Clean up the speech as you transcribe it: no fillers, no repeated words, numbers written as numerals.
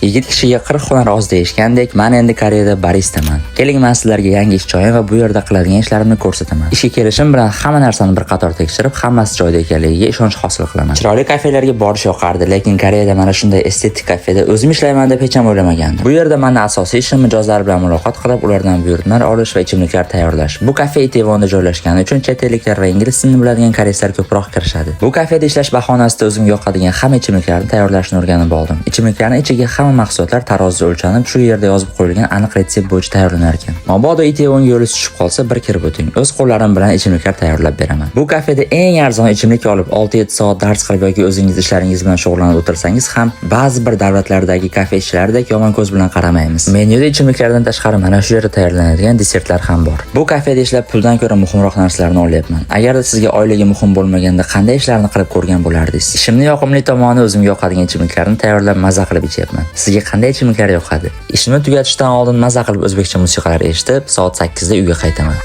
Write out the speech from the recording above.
Yigit kishiga 40 hunar oz deyishgandek, men endi Koreyada baristaman. Keling, men sizlarga yangi ish joyim va bu yerda qiladigan ishlarimni ko'rsataman. Ishga kelishim bilan hamma narsani bir qator tekshirib, hammasi joyida ekanligiga ishonch hosil qilaman. Chiroyli kafelarga borish yoqardi, lekin Koreyada mana shunday estetik kafeda o'zim ishlayman deb hech ham o'ylamagandim. Bu yerda meni asosiy ishim mijozlar bilan muloqot qilib, ulardan buyurtmalar olish va ichimliklar tayyorlash. Bu kafe Itaewonda joylashgani uchun chet elliklar va ingliz tilini biladigan koreyslar ko'proq kirishadi. Bu kafeda ishlash bahonasida o'zimga yoqadigan hamma ichimliklarni tayyorlashni o'rganib oldim. Ichimliklarning ichiga hamma mahsulotlar tarozida o'lchanib, shu yerda yozib qo'yilgan aniq retsept bo'yicha tayyorlanar ekan. Mabodo Itaewonga yo'lingiz tushib qolsa, bir kirib o'ting. O'z qo'llarim bilan ichimliklar tayyorlab beraman. Bu kafeda eng arzon ichimlik olib 6-7 soat dars qilib yoki o'zingiz ishlaringiz bilan shug'ullanib o'tirsangiz ham ba'zi bir davlatlardagi kafe ishlaridek yomon ko'z bilan qaramaymiz. Menyuda ichimliklardan tashqari mana shu yerda tayyorlanadigan desertlar ham bor. Bu kafeda ishlab puldan ko'ra muhimroq narsalarni olyapman. Agarda sizga oyligi muhim bo'lmaganda qanday ishlarni qilib ko'rgan bo'lardingiz? Ishimning yoqimli tomoni o'zimga yoqadigan ichimliklarni tayyorlab maza qilib ichyapman. Sizga qanday ichimliklar yoqadi? Ishimni tugatishdan oldin maza qilib o'zbekcha musiqalar eshitib, soat 8 da uyga qaytaman.